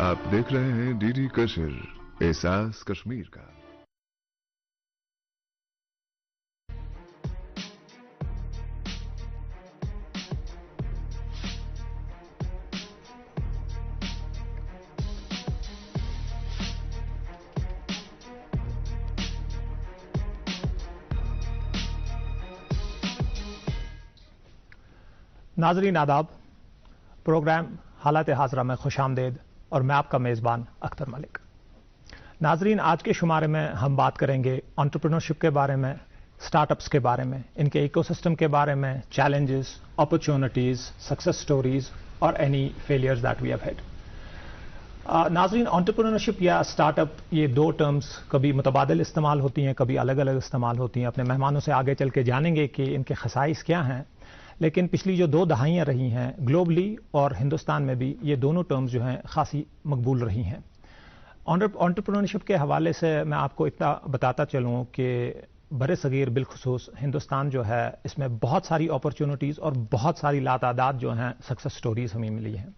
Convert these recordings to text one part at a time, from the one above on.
आप देख रहे हैं डीडी कशिर, एहसास कश्मीर का। नाजरीन आदाब, प्रोग्राम हालात हाजरा में खुश आमदेद और मैं आपका मेज़बान अख्तर मलिक। नाजरीन, आज के शुमारे में हम बात करेंगे एंटरप्रेन्योरशिप के बारे में, स्टार्टअप्स के बारे में, इनके इकोसिस्टम के बारे में, चैलेंजेस, अपॉर्चुनिटीज़, सक्सेस स्टोरीज और any failures that we have had. नाजरीन, एंटरप्रेन्योरशिप या स्टार्टअप, ये दो टर्म्स कभी मुतबादिल इस्तेमाल होती हैं, कभी अलग अलग इस्तेमाल होती हैं। अपने मेहमानों से आगे चल के जानेंगे कि इनके खसाइस क्या हैं। लेकिन पिछली जो 2 दहाइयाँ रही हैं ग्लोबली और हिंदुस्तान में भी, ये दोनों टर्म्स जो हैं खासी मकबूल रही हैं। एंटरप्रेन्योरशिप के हवाले से मैं आपको इतना बताता चलूँ कि बरे सगीर बिलखुसूस हिंदुस्तान जो है, इसमें बहुत सारी अपॉर्चुनिटीज़ और बहुत सारी लातादाद जो हैं सक्सेस स्टोरीज़ हमें मिली हैं।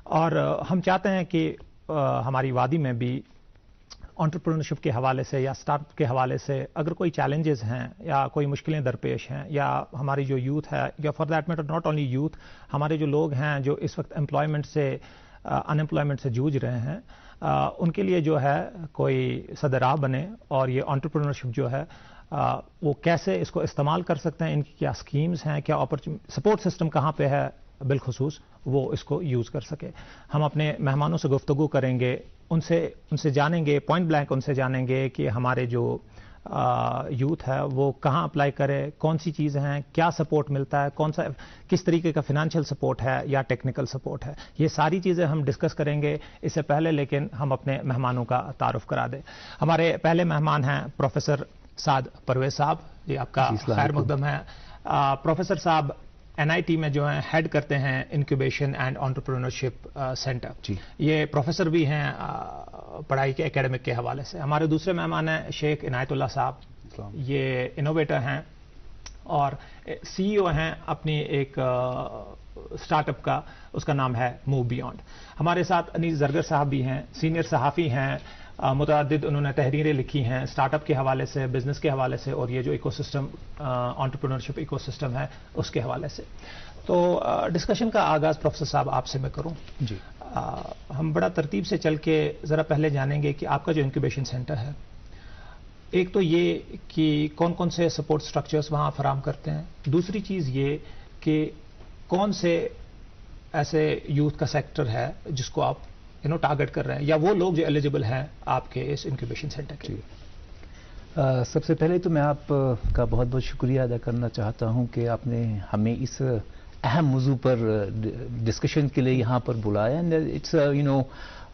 और हम चाहते हैं कि हमारी वादी में भी एंटरप्रेन्योरशिप के हवाले से या स्टार्टअप के हवाले से अगर कोई चैलेंजेस हैं या कोई मुश्किलें दरपेश हैं, या हमारी जो यूथ है, या for that matter not only youth, हमारे जो लोग हैं जो इस वक्त एम्प्लॉयमेंट से अनएम्प्लॉयमेंट से जूझ रहे हैं, उनके लिए जो है कोई सदराह बने और ये एंटरप्रेन्योरशिप जो है वो कैसे इसको इस्तेमाल कर सकते हैं, इनकी क्या स्कीम्स हैं, क्या सपोर्ट सिस्टम कहाँ पे है बिलखुसूस वो इसको यूज़ कर सके। हम अपने मेहमानों से गुफ्तगू करेंगे, उनसे जानेंगे, पॉइंट ब्लैंक उनसे जानेंगे कि हमारे जो यूथ है वो कहाँ अप्लाई करे, कौन सी चीज़ें हैं, क्या सपोर्ट मिलता है, किस तरीके का फिनेंशियल सपोर्ट है या टेक्निकल सपोर्ट है। ये सारी चीज़ें हम डिस्कस करेंगे। इससे पहले लेकिन हम अपने मेहमानों का तारुफ करा दें। हमारे पहले मेहमान हैं प्रोफेसर साद परवेज साहब। जी, आपका खैर मकदम है। प्रोफेसर साहब NIT में जो है हेड करते हैं इंक्यूबेशन एंड एंटरप्रेन्योरशिप सेंटर। ये प्रोफेसर भी हैं पढ़ाई के एकेडमिक के हवाले से। हमारे दूसरे मेहमान हैं शेख इनायतुल्लाह साहब। ये इनोवेटर हैं और CEO हैं अपनी एक स्टार्टअप का, उसका नाम है मूव बियॉन्ड। हमारे साथ अनीस जरगर साहब भी हैं, सीनियर सहाफ़ी हैं, मुतअद्दिद उन्होंने तहरीरें लिखी हैं स्टार्टअप के हवाले से, बिजनेस के हवाले से और ये जो इकोसिस्टम एंटरप्रेन्योरशिप इकोसिस्टम है उसके हवाले से। तो डिस्कशन का आगाज़ प्रोफेसर साहब आपसे मैं करूं। जी, हम बड़ा तरतीब से चल के ज़रा पहले जानेंगे कि आपका जो इंक्यूबेशन सेंटर है, एक तो ये कि कौन कौन से सपोर्ट स्ट्रक्चर्स वहाँ फराम करते हैं, दूसरी चीज़ ये कि कौन से ऐसे यूथ का सेक्टर है जिसको आप टारगेट कर रहे हैं, या वो लोग जो एलिजिबल हैं आपके इस इंक्यूबेशन सेंटर के लिए। सबसे पहले तो मैं आपका बहुत बहुत शुक्रिया अदा करना चाहता हूं कि आपने हमें इस अहम मौजू पर डिस्कशन के लिए यहाँ पर बुलाया। And it's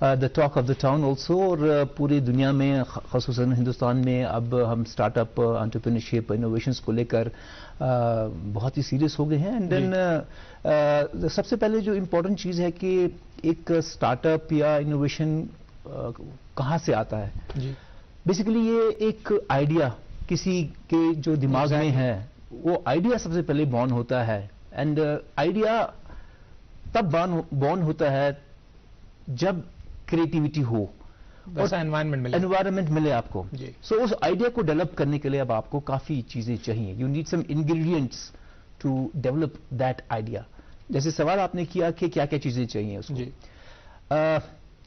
the talk of the town also, और पूरी दुनिया में ख़ुसूसन हिंदुस्तान में अब हम स्टार्टअप एंटरप्रेन्योरशिप इनोवेशंस को लेकर बहुत ही सीरियस हो गए हैं। एंड देन सबसे पहले जो इम्पोर्टेंट चीज़ है कि एक स्टार्टअप या इनोवेशन कहाँ से आता है। बेसिकली ये एक आइडिया किसी के जो दिमाग में है, वो आइडिया सबसे पहले बॉर्न होता है। एंड आइडिया तब बॉर्न होता है जब क्रिएटिविटी हो, वैसा एनवायरनमेंट मिले आपको। सो उस आइडिया को डेवलप करने के लिए अब आपको काफी चीजें चाहिए। You need some ingredients to develop that idea. जैसे सवाल आपने किया कि क्या क्या चीजें चाहिए उसको।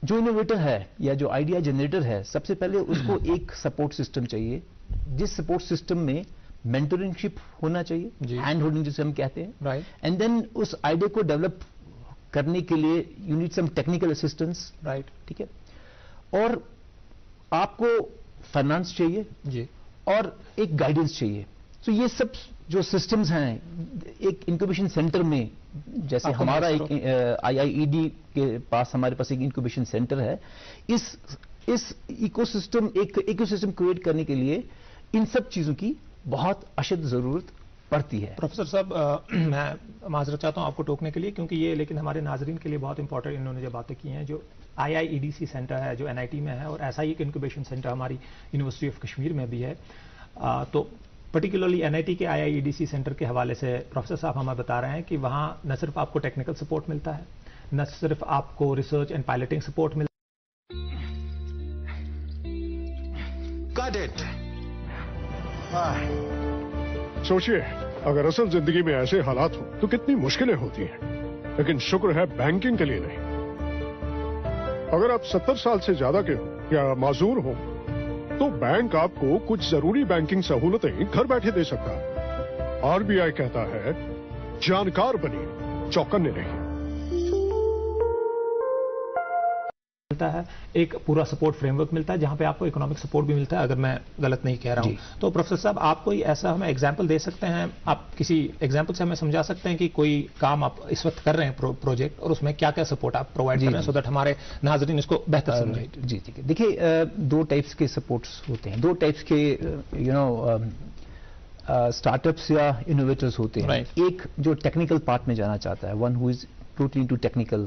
जो इनोवेटर है या जो आइडिया जनरेटर है, सबसे पहले उसको एक सपोर्ट सिस्टम चाहिए, जिस सपोर्ट सिस्टम में मेंटरशिप होना चाहिए, हैंड होल्डिंग जिसे हम कहते हैं। राइट। एंड देन उस आइडिया को डेवलप करने के लिए you need some technical assistance. Right, ठीक है। और आपको फाइनेंस चाहिए जी, और एक गाइडेंस चाहिए। तो ये सब जो सिस्टम्स हैं एक इंक्यूबेशन सेंटर में, जैसे हमारा एक IIED के पास हमारे पास एक इंक्यूबेशन सेंटर है, इस इकोसिस्टम क्रिएट करने के लिए इन सब चीजों की बहुत अशद जरूरत पड़ती है। प्रोफेसर साहब, मैं माजरत चाहता हूं आपको टोकने के लिए, क्योंकि ये लेकिन हमारे नाजरीन के लिए बहुत इंपॉर्टेंट इन्होंने जो बातें की हैं, जो IIEDC सेंटर है जो NIT में है, और ऐसा ही एक इंक्यूबेशन सेंटर हमारी यूनिवर्सिटी ऑफ कश्मीर में भी है। तो पर्टिकुलरली NIT के IIEDC सेंटर के हवाले से प्रोफेसर साहब हमें बता रहे हैं कि वहाँ न सिर्फ आपको टेक्निकल सपोर्ट मिलता है, न सिर्फ आपको रिसर्च एंड पायलटिंग सपोर्ट मिलता सोचिए, अगर असल जिंदगी में ऐसे हालात हो तो कितनी मुश्किलें होती हैं, लेकिन शुक्र है बैंकिंग के लिए नहीं। अगर आप 70 साल से ज्यादा के हो या माजूर हो तो बैंक आपको कुछ जरूरी बैंकिंग सहूलतें घर बैठे दे सकता है। आरबीआई कहता है, जानकार बनिए, चौकन्ने रहिए। मिलता है, एक पूरा सपोर्ट फ्रेमवर्क मिलता है जहां पे आपको इकोनॉमिक सपोर्ट भी मिलता है, अगर मैं गलत नहीं कह रहा हूं। तो प्रोफेसर साहब, आप कोई ऐसा हमें एग्जांपल दे सकते हैं, आप किसी एग्जांपल से हमें समझा सकते हैं कि कोई काम आप इस वक्त कर रहे हैं प्रोजेक्ट, और उसमें क्या क्या सपोर्ट आप प्रोवाइड कर रहे हैं, सो दैट हमारे नाजरीन इसको बेहतर समझें। जी ठीक है। देखिए, दो टाइप्स के सपोर्ट्स होते हैं, दो टाइप्स के स्टार्टअप्स या इनोवेटर्स होते हैं। एक जो टेक्निकल पार्ट में जाना चाहता है, one who is totally into technical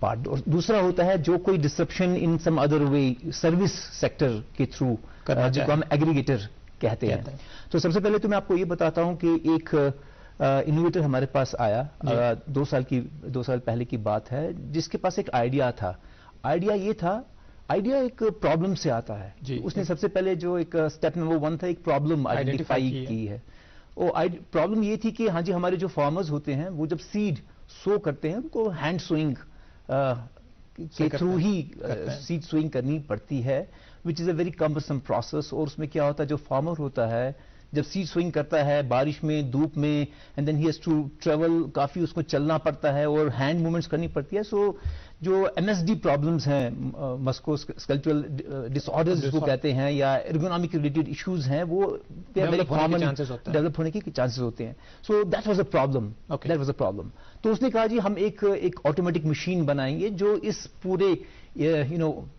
part, और दूसरा होता है जो कोई disruption in some other way service sector के थ्रू, जिसको हम एग्रीगेटर कहते हैं। तो सबसे पहले तो मैं आपको ये बताता हूं कि एक इनोवेटर हमारे पास आया, 2 साल पहले की बात है, जिसके पास एक आइडिया था। आइडिया एक प्रॉब्लम से आता है। उसने सबसे पहले जो एक स्टेप नंबर 1 था, एक प्रॉब्लम आइडेंटिफाई की है। प्रॉब्लम ये थी कि हाँ जी, हमारे जो फार्मर्स होते हैं वो जब सीड सो करते हैं, उनको हैंड सोइंग के थ्रू ही सीड सोइंग करनी पड़ती है, which is a very cumbersome process. और उसमें क्या होता है, जो फार्मर होता है जब सीड सोइंग करता है बारिश में, धूप में, and then he has to travel, काफी उसको चलना पड़ता है और हैंड मूवमेंट्स करनी पड़ती है। सो जो MSD प्रॉब्लम्स हैं, मस्कुलोस्केलेटल डिसऑर्डर्स जिसको कहते हैं, या एर्गोनॉमिक रिलेटेड इश्यूज हैं, वो वेरी कॉमन डेवलप होने के चांसेस होते हैं। So that was a problem. तो उसने कहा जी, हम एक ऑटोमेटिक मशीन बनाएंगे जो इस पूरे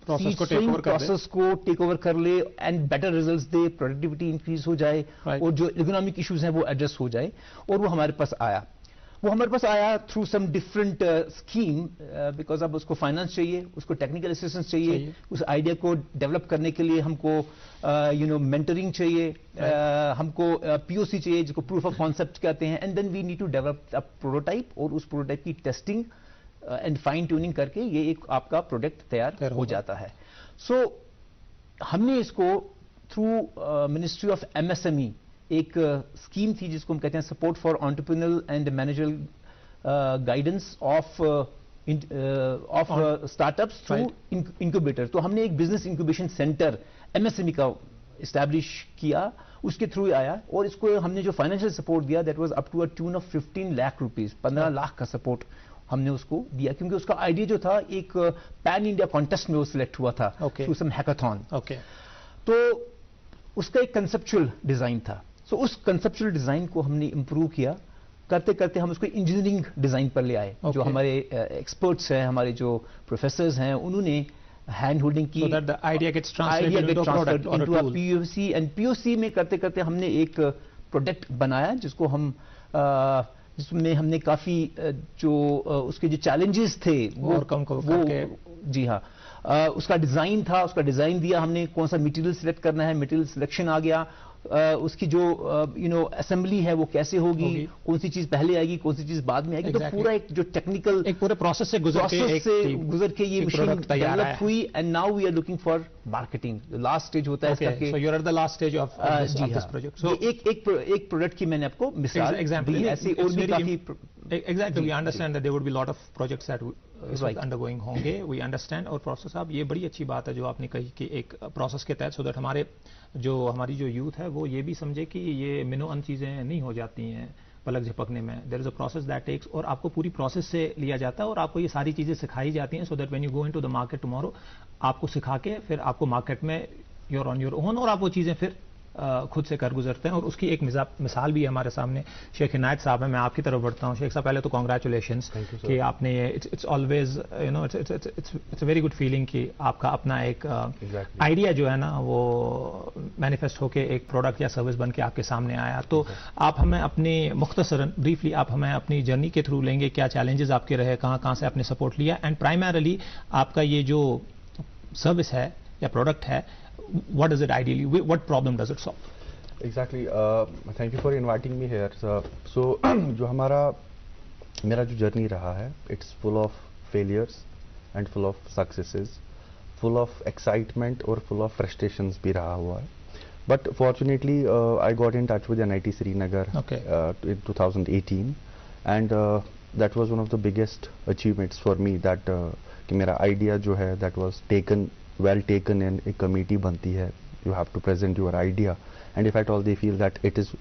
प्रोसेस को टेक ओवर कर ले and better results they, productivity increase हो जाए, और जो इकोनॉमिक इश्यूज हैं वो एड्रेस हो जाए। और वो हमारे पास आया through some different scheme, because अब उसको फाइनेंस चाहिए, उसको टेक्निकल असिस्टेंस चाहिए, उस आइडिया को डेवलप करने के लिए हमको मेंटरिंग चाहिए, हमको POC चाहिए, जिसको प्रूफ ऑफ कॉन्सेप्ट कहते हैं, and then we need to develop a prototype, और उस प्रोटोटाइप की टेस्टिंग एंड फाइन ट्यूनिंग करके ये एक आपका प्रोडक्ट तैयार हो जाता है। सो हमने इसको थ्रू मिनिस्ट्री ऑफ MSME, एक स्कीम थी जिसको हम कहते हैं support for entrepreneurial and managerial guidance of startups through incubator. तो हमने एक बिजनेस इंक्यूबेशन सेंटर MSME का इस्टेब्लिश किया, उसके थ्रू आया, और इसको हमने जो फाइनेंशियल सपोर्ट दिया, that was up to a tune of 15 lakh rupees, 15 lakh का सपोर्ट हमने उसको दिया, क्योंकि उसका आइडिया जो था एक पैन इंडिया कॉन्टेस्ट में वो सिलेक्ट हुआ था थ्रू सम हैकाथॉन। तो उसका एक कंसेप्चुअल डिजाइन था। सो उस कंसेप्चुअल डिजाइन को हमने इंप्रूव किया, करते करते हम उसको इंजीनियरिंग डिजाइन पर ले आए। जो हमारे एक्सपर्ट्स हैं, हमारे जो प्रोफेसर्स हैं, उन्होंने हैंड होल्डिंग की, so that the idea gets translated into a product or a tool. POC, and POC में करते करते हमने एक प्रोडक्ट बनाया जिसमें हमने काफी जो उसके जो चैलेंजेस थे वो जी हाँ, उसका डिजाइन था, उसका डिजाइन दिया हमने, कौन सा मटेरियल सिलेक्ट करना है, मटेरियल सिलेक्शन आ गया, उसकी जो असेंबली है वो कैसे होगी, कौन सी चीज पहले आएगी, कौन सी चीज बाद में आएगी। तो पूरा एक जो टेक्निकल एक पूरे प्रोसेस से गुजर के ये मशीन डेवलप हुई, and now we are looking for marketing. Last stage होता है इसका। So you are at the last stage of this project. So एक प्रोडक्ट की मैंने आपको मिसाल दी, ऐसे और भी काफी। Exactly, we understand that there would be a lot of projects that is undergoing होंगे, we understand। और प्रोसेस साहब, ये बड़ी अच्छी बात है जो आपने कही कि एक प्रोसेस के तहत, सो दैट हमारी जो यूथ है वो ये भी समझे कि ये मिनो चीजें नहीं हो जाती हैं पलक झपकने में। There is a process that takes, और आपको पूरी प्रोसेस से लिया जाता है, और आपको ये सारी चीजें सिखाई जाती हैं, so that when you go into the market tomorrow, आपको सिखा के फिर आपको मार्केट में यूर ऑन योर ओन, और आप वो चीजें फिर खुद से कर गुजरते हैं। और उसकी एक मिसाल भी है हमारे सामने। शेख इनायत साहब है, मैं आपकी तरफ बढ़ता हूँ। शेख साहब, पहले तो कॉन्ग्रेचुलेशंस कि आपने ये it's always it's a very good feeling कि आपका अपना एक आइडिया जो है ना वो मैनिफेस्ट होके एक प्रोडक्ट या सर्विस बन के आपके सामने आया। तो आप हमें अपनी मुख्तसरन ब्रीफली आप हमें अपनी जर्नी के थ्रू लेंगे, क्या चैलेंजेस आपके रहे, कहाँ से आपने सपोर्ट लिया, एंड प्राइमरली आपका ये जो सर्विस है या प्रोडक्ट है, what does it ideally, what problem does it solve? Exactly, thank you for inviting me here. So जो मेरा जो जर्नी रहा है, it's full of failures and full of successes, full of excitement और full of frustrations भी रहा हुआ है। But fortunately, I got in touch with NIT Srinagar Okay. in 2018, and that was one of the biggest achievements for me. That कि मेरा idea जो है that was well taken in a committee बनती है. You have to present your idea, and if at all they feel that it is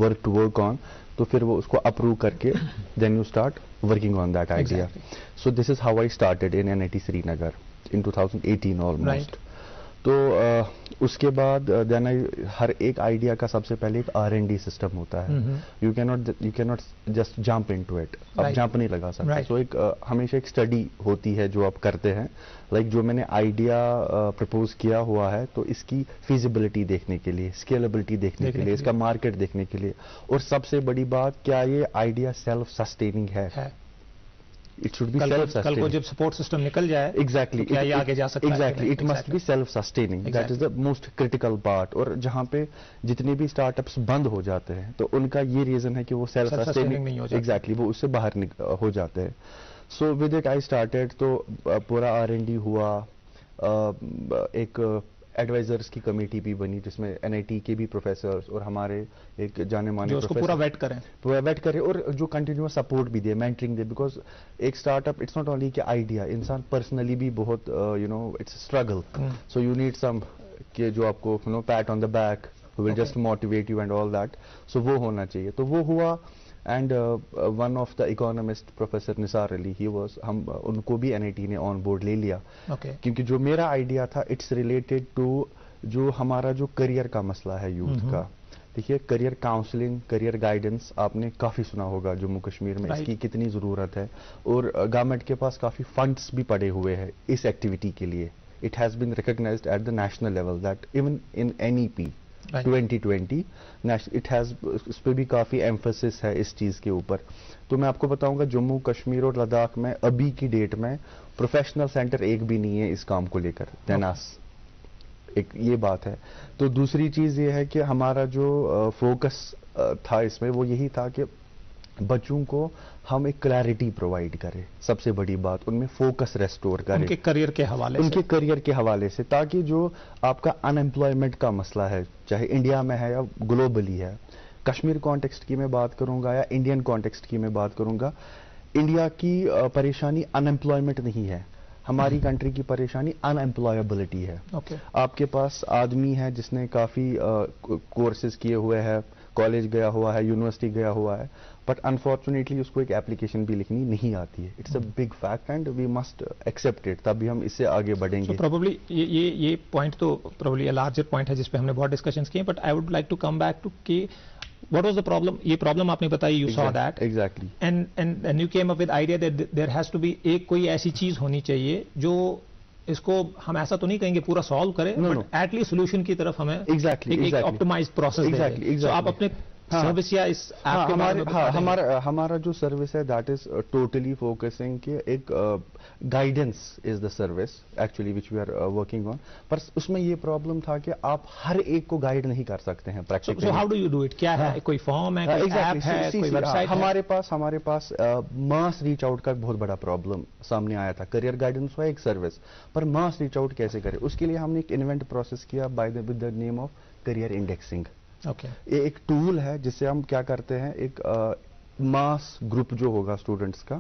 worth to work on, तो फिर वो उसको approve करके then you start working on that idea. Exactly. So this is how I started in NIT Srinagar in 2018 almost. Right. तो उसके बाद then हर एक idea का सबसे पहले एक R&D सिस्टम होता है. You cannot just jump into it. आप जंप नहीं लगा सकते. Right. सो एक हमेशा एक स्टडी होती है जो आप करते हैं. लाइक जो मैंने आइडिया प्रपोज किया हुआ है, तो इसकी फिजिबिलिटी देखने के लिए, स्केलेबिलिटी देखने के लिए, इसका मार्केट देखने के लिए, और सबसे बड़ी बात, क्या ये आइडिया सेल्फ सस्टेनिंग है. It should be कल self-sustaining. को जब सपोर्ट सिस्टम निकल जाए, Exactly. तो क्या ये आगे जा सकता है? Exactly. It must be self-sustaining. That is the most critical part. और जहाँ पे जितने भी स्टार्टअप्स बंद हो जाते हैं, तो उनका ये रीजन है कि वो Self-sustaining नहीं हो जाते. Exactly. वो उससे बाहर हो जाते हैं. So with it I started. तो पूरा R&D हुआ. एक एडवाइजर्स की कमेटी भी बनी जिसमें NIT के भी प्रोफेसर्स और हमारे एक जाने माने जो उसको पूरा वेट करें, और जो कंटिन्यूअस सपोर्ट भी दे, मेंटरिंग दे. बिकॉज एक स्टार्टअप इट्स नॉट ओनली कि आइडिया, इंसान पर्सनली भी बहुत it's struggle. So you need some कि जो आपको pat on the back, who will just motivate you and all that. So वो होना चाहिए. तो वो हुआ. And one of the economist, Professor Nisar Ali, हम उनको भी NIT ने ऑन बोर्ड ले लिया. क्योंकि जो मेरा आइडिया था, इट्स रिलेटेड टू जो हमारा जो करियर का मसला है यूथ का. देखिए, करियर काउंसलिंग, करियर गाइडेंस आपने काफ़ी सुना होगा जम्मू कश्मीर में. इसकी कितनी ज़रूरत है, और गवर्नमेंट के पास काफ़ी फंड्स भी पड़े हुए हैं इस एक्टिविटी के लिए. It has been recognised at the national level that even in NEP 2020 it has, उस पर भी काफ़ी एम्फेसिस है इस चीज़ के ऊपर. तो मैं आपको बताऊंगा, जम्मू कश्मीर और लद्दाख में अभी की डेट में प्रोफेशनल सेंटर एक भी नहीं है इस काम को लेकर. देनास एक ये बात है. तो दूसरी चीज़ ये है कि हमारा जो फोकस था इसमें, वो यही था कि बच्चों को हम एक क्लैरिटी प्रोवाइड करें. सबसे बड़ी बात, उनमें फोकस रेस्टोर करें उनके करियर के हवाले से, ताकि जो आपका अनएम्प्लॉयमेंट का मसला है, चाहे इंडिया में है या ग्लोबली है. कश्मीर कॉन्टेक्स्ट की मैं बात करूंगा या इंडियन कॉन्टेक्स्ट की मैं बात करूंगा. इंडिया की परेशानी अनएम्प्लॉयमेंट नहीं है. हमारी कंट्री की परेशानी अनएम्प्लॉयबिलिटी है. आपके पास आदमी है जिसने काफ़ी कोर्सेज किए हुए हैं, कॉलेज गया हुआ है, यूनिवर्सिटी गया हुआ है, बट अनफॉर्चुनेटली उसको एक एप्लीकेशन भी लिखनी नहीं आती है. It's a big fact and we must accept it, तभी हम इससे आगे बढ़ेंगे. प्रोबेबली ये पॉइंट तो प्रोबेबली लार्जर पॉइंट है जिस पे हमने बहुत डिस्कशंस किए, but I would like to come back to कि व्हाट वाज द प्रॉब्लम. ये प्रॉब्लम आपने बताई, you saw that exactly, and you came up with idea that there has to be एक कोई ऐसी चीज होनी चाहिए जो इसको, हम ऐसा तो नहीं कहेंगे पूरा सॉल्व करें, बट एटलीस्ट सोल्यूशन की तरफ हमें एक ऑप्टिमाइज्ड प्रोसेस दें. सो आप अपने सर्विस या इस ऐप के बारे में हमारा जो सर्विस है दैट इज टोटली फोकसिंग कि एक guidance is the service actually which we are working on. पर उसमें ये प्रॉब्लम था कि आप हर एक को गाइड नहीं कर सकते हैं practically. So how do you do it? क्या है, कोई फॉर्म है, कोई ऐप है, कोई वेबसाइट? हमारे पास मास रीच आउट का बहुत बड़ा प्रॉब्लम सामने आया था. करियर गाइडेंस हुआ एक सर्विस, पर मास रीच आउट कैसे करें? उसके लिए हमने एक इन्वेंट प्रोसेस किया with the name of career indexing. ये एक टूल है जिससे हम क्या करते हैं, एक मास ग्रुप जो होगा स्टूडेंट्स का,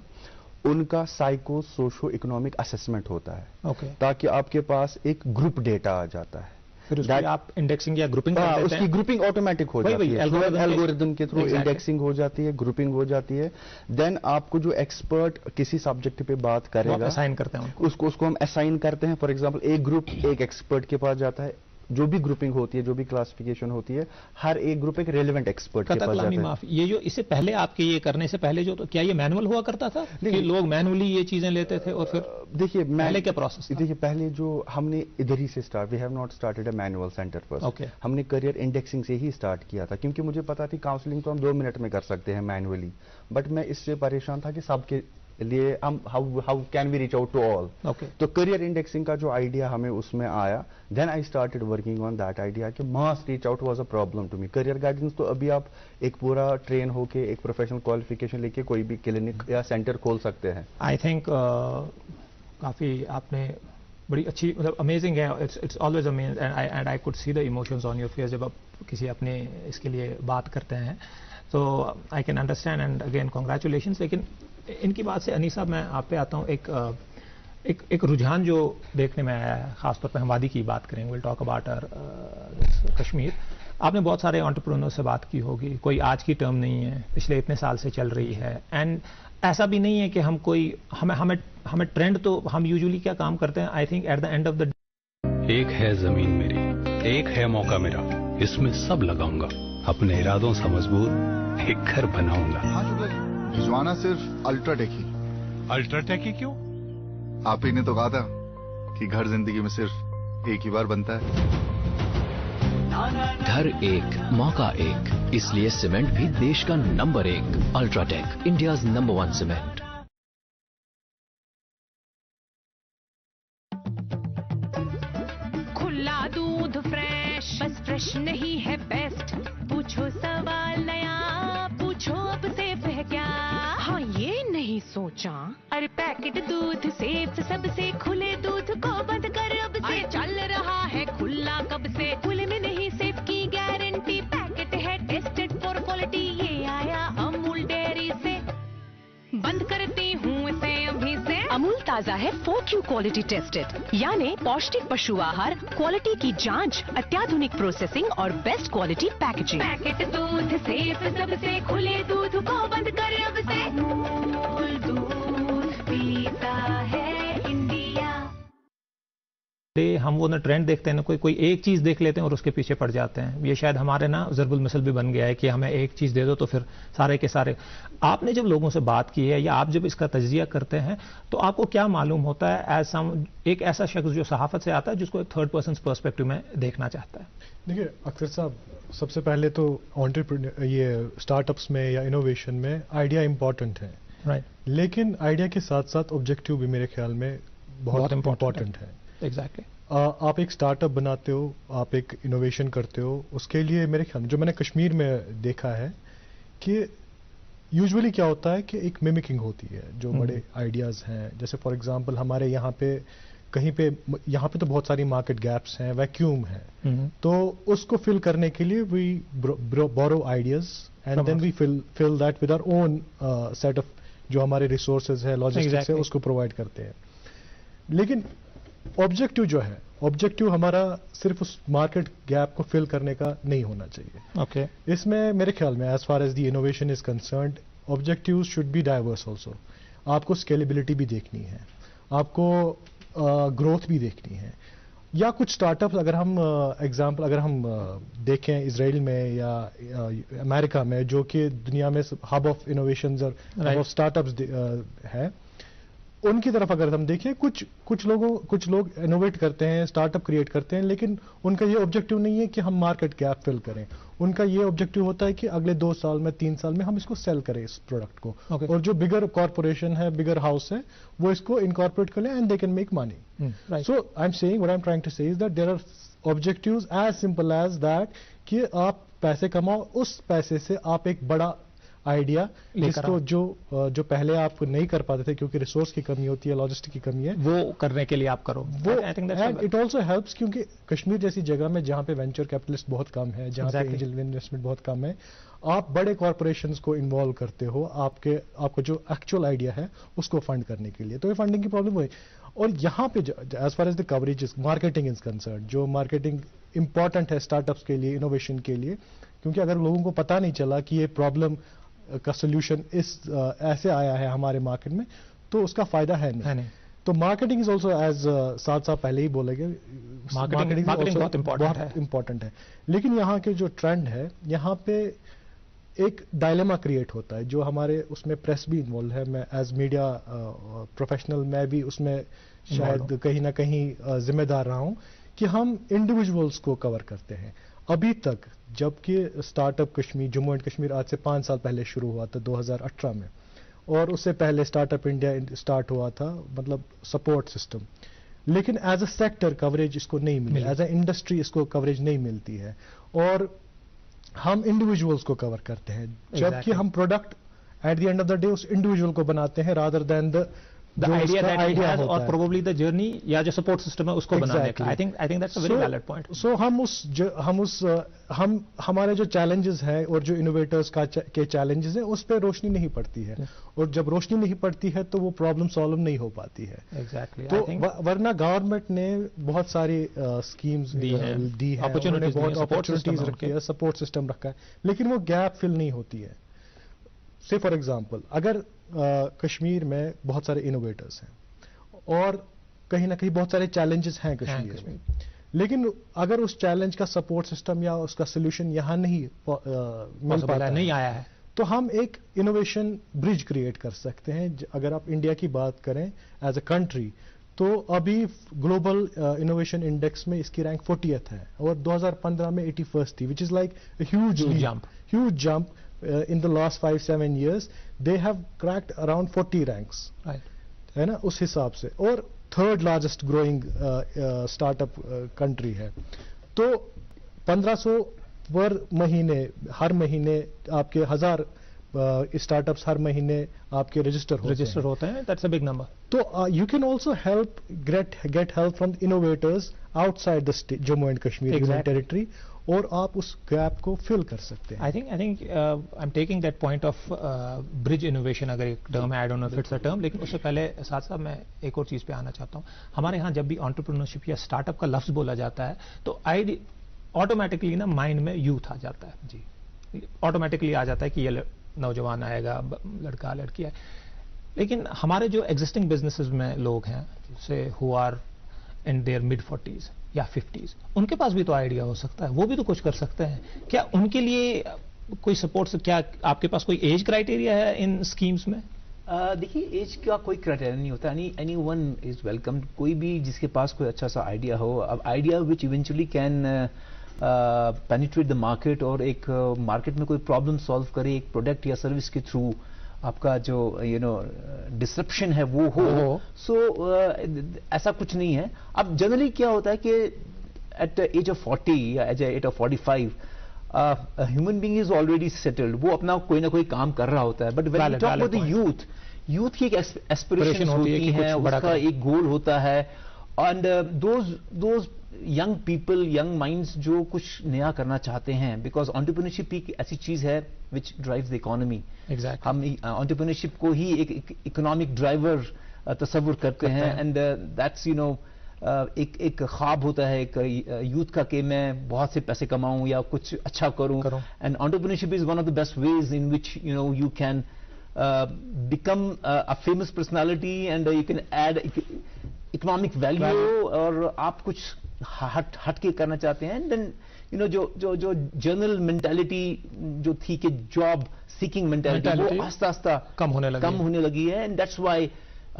उनका साइको सोशो इकोनॉमिक असेसमेंट होता है, ताकि आपके पास एक ग्रुप डेटा आ जाता है. फिर उसकी आप इंडेक्सिंग या ग्रुपिंग करते हैं. उसकी ग्रुपिंग ऑटोमेटिक हो जाती है, एल्गोरिदम के थ्रू इंडेक्सिंग हो जाती है, ग्रुपिंग हो जाती है. देन आपको जो एक्सपर्ट किसी सब्जेक्ट पे बात करेगा, असाइन करते हैं उसको हम असाइन करते हैं. फॉर एग्जांपल, एक ग्रुप एक एक्सपर्ट के पास जाता है. जो भी ग्रुपिंग होती है, जो भी क्लासिफिकेशन होती है, हर एक ग्रुप एक रेलेवेंट एक्सपर्ट के पास जाता है. माफ, ये जो इससे पहले आपके ये करने से पहले जो, तो क्या ये मैनुअल हुआ करता था कि लोग मैनुअली ये चीजें लेते थे? और फिर देखिए पहले क्या प्रोसेस? देखिए, पहले जो हमने इधर ही से start, we have not started a manual centre first. हमने करियर इंडेक्सिंग से ही स्टार्ट किया था, क्योंकि मुझे पता थी काउंसलिंग तो हम 2 मिनट में कर सकते हैं मैनुअली, बट मैं इससे परेशान था कि सबके लिए हम how can we reach out to all. तो करियर इंडेक्सिंग का जो आइडिया हमें उसमें आया, then I started working on that idea कि mass reach out was a problem to me. Career guidance तो अभी आप एक पूरा ट्रेन होके, एक प्रोफेशनल क्वालिफिकेशन लेके कोई भी क्लिनिक या सेंटर खोल सकते हैं. आई थिंक काफी आपने بڑی اچھی مطلب امیزنگ ہے. It's always amazing and I could see the emotions on your face جب آپ کسی اپنے اس کے لیے بات کرتے ہیں. تو I can understand and again congratulations. لیکن ان کی بات سے انیس صاحب میں آپ پہ آتا ہوں. ایک رجحان جو دیکھنے میں آیا ہے خاص طور پہ ہم وادی کی بات کریں, ویل ٹاک اباؤٹ کشمیر. آپ نے بہت سارے انٹرپرینور سے بات کی ہوگی, کوئی آج کی ٹرم نہیں ہے, پچھلے اتنے سال سے چل رہی ہے. اینڈ ایسا بھی نہیں ہے کہ ہم کوئی ہمیں ٹرینڈ تو ہم یوزلی کیا کام کرتے ہیں, I think at the end of the ایک ہے زمین میری, ایک ہے موقع میرا, اس میں سب لگاؤں گا, اپنے ارادوں سے مضبوط ایک گھر بناؤں گا. ہاں شکر, بھجوانا صرف الٹرا ٹیک ہی. الٹرا ٹیک ہی کیوں؟ آپ ہی نے تو کہا تھا کہ گھر زندگی میں صرف ایک ہی بار بنتا ہے. گھر ایک موقع ایک, اس لیے سیمنٹ بھی دیش کا نمبر 1. الٹرا ٹیک, انڈیاز نمبر 1 سیمنٹ. کھلا دودھ فریش, بس فریش نہیں ہے بیسٹ. پوچھو سوال نیا, پوچھو اب سیف ہے کیا. ہاں یہ نہیں سوچا, ارے پیکٹ دودھ سیف سب سے, کھلے دودھ کو بند کر اب سے. چل رہا ہے کھلا کب سے, کھلے میں نہیں سیف کی گارنٹی. پیکٹ ہے ٹیسٹڈ فار کوالٹی, یہ آیا امول ڈیری سے. بند کرتی ہوں اسے ابھی سے. امول تازہ ہے 4Q کوالٹی ٹیسٹڈ, یعنی پوشٹک پشو آہار, کوالٹی کی جانچ, اتیادھنک پروسیسنگ اور بیسٹ کوالٹی پیکیجنگ. پیکٹ دودھ سیف سب سے, کھلے دودھ کو بند کر اب سے. امول دودھ پیتا ہے انڈیا. ہم وہ نہ ٹرینڈ دیکھتے ہیں, کوئی ایک چیز دیکھ لیتے ہیں اور اس کے پیچھے پڑ جاتے ہیں. یہ شاید ہمارے نا ضرب المثل بھی بن گیا ہے کہ ہمیں ایک چیز دے دو تو پھر سارے کے سارے. آپ نے جب لوگوں سے بات کی ہے یا آپ جب اس کا تجزیہ کرتے ہیں تو آپ کو کیا معلوم ہوتا ہے ایک ایسا شخص جو صحافت سے آتا ہے جس کو ایک تھرڈ پرسن پرسپیکٹو میں دیکھنا چاہتا ہے؟ دیکھیے اختر صاحب, سب سے پہلے تو یہ اسٹارٹ اپس میں یا انوویشن میں آئیڈیا امپورٹنٹ ہے, لیکن آئیڈیا کے ساتھ ساتھ آبجیکٹیو بھی میرے خیال میں بہت امپورٹنٹ ہے. ایگزیکٹلی. آپ ایک اسٹارٹ اپ بناتے ہو, آپ ایک انوویشن کرتے ہو, اس کے لیے میرے خیال میں جو میں نے کشمیر میں دیکھا ہے کہ یوزولی کیا ہوتا ہے کہ ایک میمکنگ ہوتی ہے جو بڑے آئیڈیاز ہیں. جیسے فار ایگزامپل ہمارے یہاں پہ کہیں پہ یہاں پہ تو بہت ساری مارکیٹ گیپس ہیں, ویکیوم ہے, تو اس کو فل کرنے کے لیے we borrow ideas and then we fill that with our own set of جو ہمارے ریسورسز ہے, لاجسٹکس ہے, اس کو پرووائڈ کرتے ہیں. لیکن آبجیکٹو جو ہے, آبجیکٹو ہمارا صرف اس مارکیٹ گیپ کو فل کرنے کا نہیں ہونا چاہیے. اوکے. اس میں میرے خیال میں as far as the innovation is concerned, objectives should be diverse also. آپ کو اسکیلیبلٹی بھی دیکھنی ہے, آپ کو گروتھ بھی دیکھنی ہے. یا کچھ اسٹارٹ اپس اگر ہم ایگزامپل اگر ہم دیکھیں اسرائیل میں یا امریکہ میں جو کہ دنیا میں ہب آف انوویشنز اور ہب آف اسٹارٹ اپس ہے, ان کی طرف اگر ہم دیکھیں کچھ لوگ انوویٹ کرتے ہیں, اسٹارٹ اپ کریٹ کرتے ہیں, لیکن ان کا یہ آبجیکٹو نہیں ہے کہ ہم مارکیٹ گیپ فل کریں. ان کا یہ آبجیکٹو ہوتا ہے کہ اگلے 2 سال میں 3 سال میں ہم اس کو سیل کریں اس پروڈکٹ کو. اور جو بگر کارپوریشن ہے, بگر ہاؤس ہے, وہ اس کو انکارپوریٹ کر لیں and they can make money. So I am seeing what I am trying to say is that there are objectives as simple as that کہ آپ پیسے کماؤ, اس پیسے سے آپ ایک بڑا آئیڈیا جس کو جو پہلے آپ نہیں کر پاتے تھے کیونکہ ریسورس کی کمی ہوتی ہے, لاجسٹک کی کمی ہے, وہ کرنے کے لیے آپ کرو. اٹ آلسو ہیلپس کیونکہ کشمیر جیسی جگہ میں جہاں پہ وینچر کیپٹلسٹ بہت کم ہے, جہاں پہ اینجل انویسٹمنٹ بہت کم ہے, آپ بڑے کارپوریشنز کو انوالو کرتے ہو آپ کو جو ایکچوئل آئیڈیا ہے اس کو فنڈ کرنے کے لیے. تو یہ فنڈنگ کی پرابلم ہوئی. اور یہاں پہ as far as the coverage marketing is concern, جو مارکیٹنگ امپورٹنٹ ہے اسٹارٹ اپس کے لیے, انوویشن کے لیے, کیونکہ اگر لوگوں کو پتہ نہیں چلا کہ یہ پرابلم کا سولوشن ایسے آیا ہے ہمارے مارکیٹ میں, تو اس کا فائدہ ہے نہیں. تو مارکیٹنگ از آلسو ایز ساتھ پہلے ہی بولے گے, مارکیٹنگ بہت امپورٹنٹ ہے. لیکن یہاں کے جو ٹرینڈ ہے, یہاں پہ ایک ڈائلیما کریٹ ہوتا ہے جو ہمارے اس میں پریس بھی انوالو ہے. میں ایز میڈیا پروفیشنل میں بھی اس میں شاید کہیں نہ کہیں ذمہ دار رہا ہوں کہ ہم انڈیویجولس کو کور کرتے ہیں. ابھی تک جبکہ start up Kashmir, Jammu and Kashmir آج سے 5 سال پہلے شروع ہوا تھا 2018 میں, اور اس سے پہلے اسٹارٹ اپ انڈیا اسٹارٹ ہوا تھا, مطلب سپورٹ سسٹم, لیکن ایز اے سیکٹر کوریج اس کو نہیں ملی, ایز اے انڈسٹری اس کو کوریج نہیں ملتی ہے, اور ہم انڈیویجولس کو کور کرتے ہیں, جبکہ ہم product at the end of the day اس انڈیویجول کو بناتے ہیں rather than the the idea that he has or probably the journey या जो support system है उसको बनाने का. I think that's a very valid point. So हमारे जो challenges हैं और जो innovators के challenges हैं उस पे रोशनी नहीं पड़ती है, और जब रोशनी नहीं पड़ती है तो वो problem solve नहीं हो पाती है. Exactly. तो वरना गवर्नमेंट ने बहुत सारी स्कीम्स दी है, बहुत अपॉर्चुनिटीज रखी है, सपोर्ट सिस्टम रखा है, लेकिन वो गैप फिल नहीं होती है. से फॉर एग्जांपल अगर कश्मीर में बहुत सारे इनोवेटर्स हैं और कहीं ना कहीं बहुत सारे चैलेंजेस हैं कश्मीर में, लेकिन अगर उस चैलेंज का सपोर्ट सिस्टम या उसका सोल्यूशन यहाँ नहीं मिल पाता नहीं आया है, तो हम एक इनोवेशन ब्रिज क्रिएट कर सकते हैं. अगर आप इंडिया की बात करें एज अ कंट्री, तो अभी ग्लोबल इनोवेशन इंडेक्स में इसकी रैंक 40th है और 2015 में 81st थी, which is like huge jump. In the last 5-7 years, they have cracked around 40 ranks. Right. है ना, उस हिसाब से, और third largest growing startup country है. तो 1500 पर महीने, हर महीने आपके 1000 स्टार्टअप्स हर महीने आपके रजिस्टर होते हैं. That's a big number. तो you can also help get help from innovators outside the state, Jammu and Kashmir Union Territory, اور آپ اس گیپ کو فل کر سکتے ہیں. I think I'm taking that point of bridge innovation, اگر ایک ٹرم ہے, I don't know if it's a term, لیکن اس سے پہلے ساتھ ساتھ میں ایک اور چیز پہ آنا چاہتا ہوں. ہمارے ہاں جب بھی انٹرپرینورشپ یا اسٹارٹ اپ کا لفظ بولا جاتا ہے تو آٹومیٹکلی نا مائنڈ میں یوتھ آ جاتا ہے. جی, آٹومیٹکلی آ جاتا ہے کہ یہ نوجوان آئے گا, لڑکا لڑکی ہے. لیکن ہمارے جو ایگزسٹنگ بزنسز میں لوگ ہیں سے who are in their mid-40s یا 50s, ان کے پاس بھی تو آئیڈیا ہو سکتا ہے, وہ بھی تو کچھ کر سکتے ہیں. کیا ان کے لیے کوئی سپورٹ, کیا آپ کے پاس کوئی ایج کرائٹیریا ہے ان اسکیمز میں؟ دیکھیے, ایج کا کوئی کرائٹیریا نہیں ہوتا. Any one is welcome. کوئی بھی جس کے پاس کوئی اچھا سا آئیڈیا ہو, اب idea which eventually can penetrate the market, اور ایک مارکیٹ میں کوئی پرابلم سالو کرے ایک پروڈکٹ یا سروس کے تھرو, آپ کا جو ڈسرپشن ہے وہ ہو. سو ایسا کچھ نہیں ہے. اب جنرلی کیا ہوتا ہے کہ ایٹ ایج آف 40 یا age of 45 human being is already settled, وہ اپنا کوئی نہ کوئی کام کر رہا ہوتا ہے. But when you talk about the youth کی ایک ایسپریشن ہوتی ہیں, اس کا ایک گول ہوتا ہے, and those young people, young minds جو کچھ نیا کرنا چاہتے ہیں, بیکاز انٹرپرینورشپ ایک ایسی چیز ہے وچ ڈرائیوز دی اکانومی. ہم انٹرپرینورشپ کو ہی ایک اکنامک ڈرائیور تصور کرتے ہیں, اینڈ دیٹس ایک خواب ہوتا ہے ایک یوتھ کا کہ میں بہت سے پیسے کماؤں یا کچھ اچھا کروں. And entrepreneurship is one of the best ways in which you can become a famous personality and you can add economic value, اور آپ کچھ ہٹ کے کرنا چاہتے ہیں. دین جو جنرل مینٹالٹی جو تھی کہ جاب سیکنگ مینٹالٹی, وہ آہستہ آہستہ کم ہونے لگی ہے. اینڈ دیٹس وائی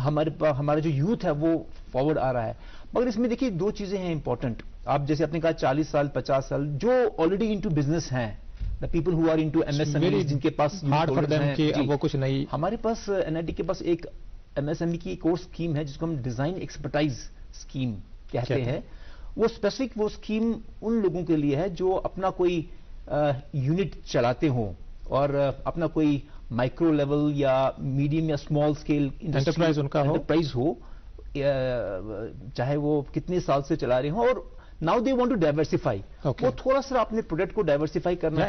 ہمارا جو یوتھ ہے وہ فارورڈ آ رہا ہے. مگر اس میں دیکھیے دو چیزیں ہیں امپورٹنٹ. آپ جیسے آپ نے کہا 40 سال 50 سال جو آلریڈی انٹو بزنس ہیں, the people who are into MSME, جن کے پاس ہارڈ فار دیم کہ وہ کچھ نہیں. ہمارے پاس NIT کے پاس ایک MSME کی ایک اور اسکیم ہے جس کو ہم ڈیزائن ایکسپرٹائز اسکیم کہتے ہیں. وہ اسپیسیفک وہ اسکیم ان لوگوں کے لیے ہے جو اپنا کوئی یونٹ چلاتے ہوں اور اپنا کوئی مائکرو لیول یا میڈیم یا اسمال اسکیل انٹرپرائز ہو, چاہے وہ کتنے سال سے چلا رہے ہوں, اور now they want to diversify. وہ تھوڑا سا اپنے پروڈکٹ کو ڈائیورسفائی کرنا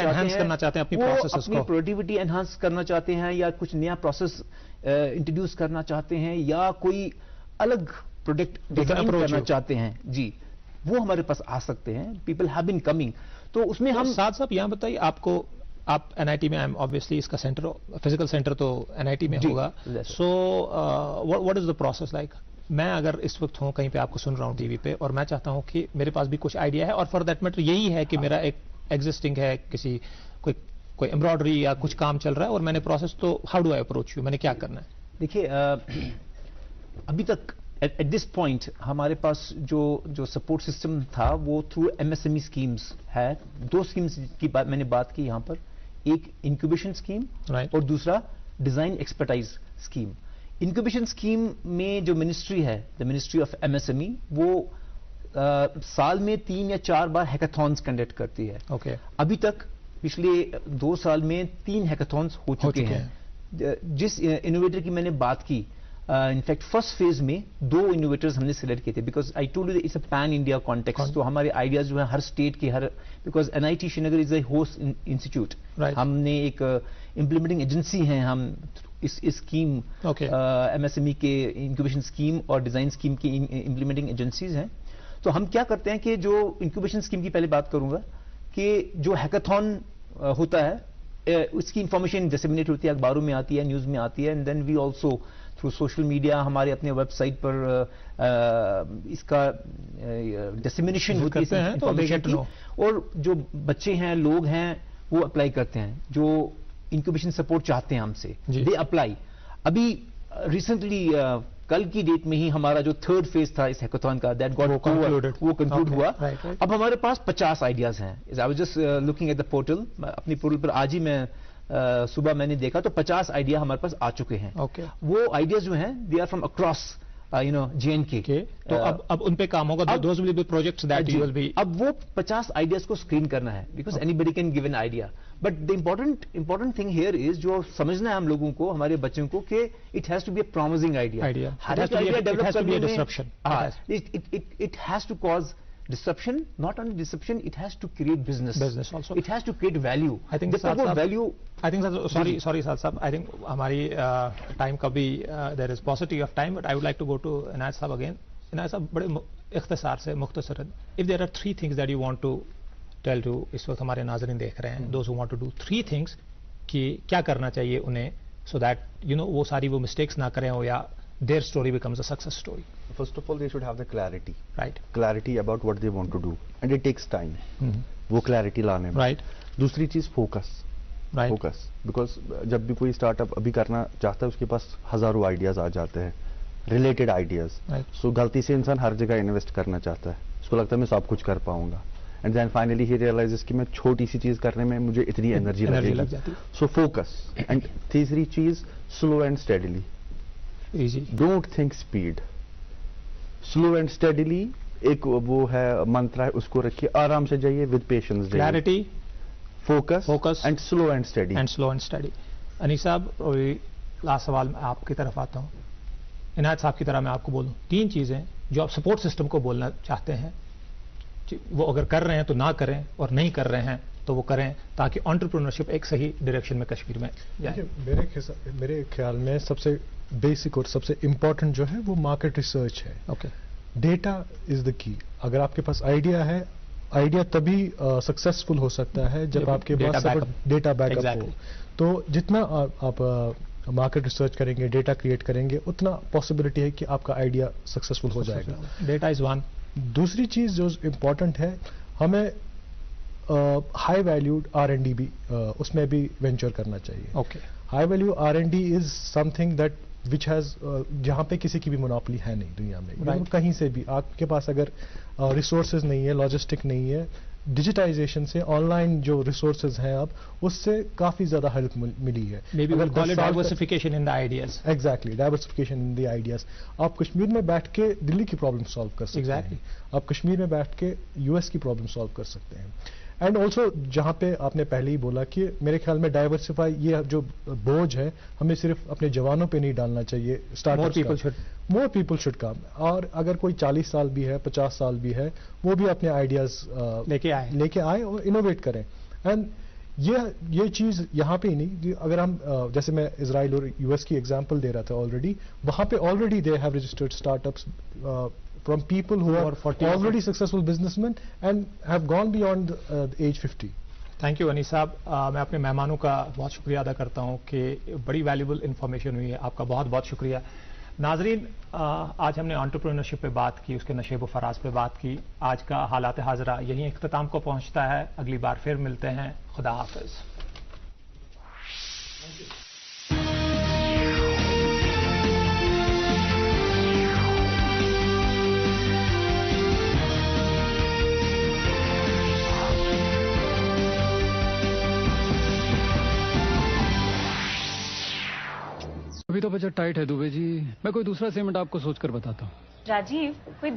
چاہتے ہیں, وہ اپنی پروڈکٹیوٹی انہانس کرنا چاہتے ہیں, یا کچھ نیا پروسیس انٹروڈیوس کرنا چاہتے ہیں, یا کوئی الگ پروڈکٹ ڈیزائن کرنا چاہتے ہیں. جی, وہ ہمارے پاس آ سکتے ہیں. People have been coming. تو اس میں ہم ساتھ ساتھ یہاں بتائیے, آپ NIT میں آبویسلی اس کا سینٹر, فزیکل سینٹر تو NIT میں ہوگا. So what is the process like? میں اگر اس وقت ہوں کہیں پہ آپ کو سن رہا ہوں ٹی وی پہ, اور میں چاہتا ہوں کہ میرے پاس بھی کچھ آئیڈیا ہے, اور فار دیٹ میٹر یہی ہے کہ میرا ایک ایگزسٹنگ ہے, کوئی ایمبرائڈری یا کچھ کام چل رہا ہے, اور میں نے پروسیس, تو how do I approach you, میں نے کیا کرنا ہے؟ دیکھیے, ابھی تک ایٹ دس پوائنٹ ہمارے پاس جو سپورٹ سسٹم تھا وہ تھرو MSME اسکیمز ہے. دو اسکیمز کی میں نے بات کی یہاں پر, ایک انکیوبیشن اسکیم اور دوسرا ڈیزائن ایکسپرٹائز اسکیم. انکیوبیشن اسکیم میں جو منسٹری ہے, دا منسٹری آف MSME, وہ سال میں 3 یا 4 بار ہیکاتھونز کنڈکٹ کرتی ہے. ابھی تک پچھلے 2 سال میں 3 ہیکاتھونز ہو چکے ہیں. جس انوویٹر کی میں نے بات کی, इनफैक्ट फर्स्ट फेज में 2 इनोवेटर्स हमने सिलेक्ट किए थे, because I told you it's a pan India context, तो हमारे आइडियाज जो है हर स्टेट के हर, because NIT Srinagar is a host institute, हमने एक इम्प्लीमेंटिंग एजेंसी है, हम इस स्कीम MSME के इंक्यूबेशन स्कीम और डिजाइन स्कीम की इम्प्लीमेंटिंग एजेंसीज हैं। तो हम क्या करते हैं कि जो इंक्यूबेशन स्कीम की पहले बात करूंगा कि जो हैकाथॉन होता है उसकी इंफॉर्मेशन डिसेमिनेट होती है, अखबारों में आती है, न्यूज में आती है, and then we also through social media हमारे अपने वेबसाइट पर इसका डिसेमिनेशन होती है इंफॉर्मेशन की, और जो बच्चे हैं, लोग हैं, वो अप्लाई करते हैं, जो इंक्यूबेशन सपोर्ट चाहते हैं हमसे, दे अप्लाई। अभी रिसेंटली कल की डेट में ही हमारा जो 3rd फेज था इस हैकाथॉन का, दैट गॉट वो कंक्लूड हुआ। अब हमारे पास 50 आइडियाज हैं। I was just looking at the portal, अपनी पोर्टल पर आज ही मैं सुबह मैंने देखा तो 50 आइडिया हमारे पास आ चुके हैं। वो आइडियाज जो हैं they are from across JNK। तो अब उन पे काम होगा, those will be projects that you will be। अब वो 50 आइडियाज को स्क्रीन करना है, because anybody can give an idea, but the important thing here is, जो समझना है हम लोगों को, हमारे बच्चों को, कि it has to be a promising idea. हर एक आइडिया डेवलप करने में it has to cause disruption, not only disruption, it has to create business also, it has to create value. I think value, I think sorry Saad Saab, I think हमारी time का भी there is paucity of time, but I would like to go to Inayat Saab again. Inayat Saab, बड़े इख्तिसार से, मुख्तसरन, if there are 3 things that you want to tell to, इस वक्त हमारे नाज़रीन देख रहे हैं, those who want to do 3 things, कि क्या करना चाहिए उन्हें, so that वो सारी वो mistakes ना करें, हो या their story becomes a success story. First of all, they should have the clarity. Right. Clarity about what they want to do, and it takes time. वो clarity लाने में. Right. दूसरी चीज focus. Right. Focus. Because जब भी कोई startup अभी करना चाहता है, उसके पास हजारों ideas आ जाते हैं, related ideas. Right. So गलती से इंसान हर जगह invest करना चाहता है. उसको लगता है मैं सब कुछ कर पाऊंगा. And then finally he realizes कि मैं छोटी सी चीज करने में मुझे इतनी एनर्जी लग जाती है. So focus. And तीसरी चीज slow and steadily. Easy. Don't think speed. Slow and steadily एक वो है मंत्र है, उसको रखिए, आराम से जाइए, with patience जाइए. Clarity, focus and slow and steady. Anees साहब, लास्ट सवाल मैं आपकी तरफ आता हूँ। इनायत साहब की तरह मैं आपको बोलूँ 3 चीजें जो आप सपोर्ट सिस्टम को बोलना चाहते हैं, वो अगर कर रहे हैं तो ना करें, और नहीं कर रहे हैं तो वो करें, ताकि एंटरप्रेन्योरशिप एक सही डायरेक्शन में कश्मीर में जाए। मेरे ख्याल में सबसे बेसिक और सबसे इंपॉर्टेंट जो है वो मार्केट रिसर्च है। Okay, data is the key. अगर आपके पास आइडिया है, आइडिया तभी सक्सेसफुल हो सकता है जब आपके पास डेटा बैकअप हो। तो जितना आप मार्केट रिसर्च करेंगे, डेटा क्रिएट करेंगे, उतना पॉसिबिलिटी है कि आपका आइडिया सक्सेसफुल हो जाएगा। Data is one. दूसरी चीज जो इम्पॉर्टेंट है, हमें हाई वैल्यूड R&D भी उसमें भी वेंचर करना चाहिए। Okay, high value R&D is something that which has, जहाँ पे किसी की भी मोनोपोली है नहीं दुनिया में। right. कहीं से भी आपके पास अगर रिसोर्सेज नहीं है, लॉजिस्टिक नहीं है, डिजिटाइजेशन से, ऑनलाइन जो रिसोर्सेज हैं अब, उससे काफी ज्यादा हेल्प मिली है। Diversification in the ideas. Exactly, diversification in the ideas. आप कश्मीर में बैठ के दिल्ली की प्रॉब्लम सॉल्व कर सकते हैं। आप कश्मीर में बैठ के US की प्रॉब्लम सॉल्व कर सकते हैं। एंड ऑल्सो जहाँ पे आपने पहले ही बोला कि मेरे ख्याल में डाइवर्सिफाई, ये जो बोझ है, हमें सिर्फ अपने जवानों पे नहीं डालना चाहिए। More people should come. और अगर कोई 40 साल भी है, 50 साल भी है, वो भी अपने आइडियाज लेके आए और इनोवेट करें। एंड ये चीज यहाँ पे ही नहीं, अगर हम जैसे मैं इजराइल और US की एग्जाम्पल दे रहा था ऑलरेडी, वहां पे already they have registered startups from people who are already successful businessmen and have gone beyond age 50. Thank you Anees साहब। मैं अपने मेहमानों का बहुत शुक्रिया अदा करता हूं कि बड़ी वैल्यूबल इंफॉर्मेशन हुई है। आपका बहुत बहुत शुक्रिया। नाजरीन, आज हमने एंटरप्रेन्योरशिप पे बात की, उसके नशेब व फराज पे बात की। आज का हालात हाजरा यहीं इख्तिताम को पहुंचता है। अगली बार फिर मिलते हैं। खुदा हाफिज। अभी तो बजट टाइट है दुबे जी, मैं कोई दूसरा सेगमेंट आपको सोचकर बताता हूँ। राजीव, कोई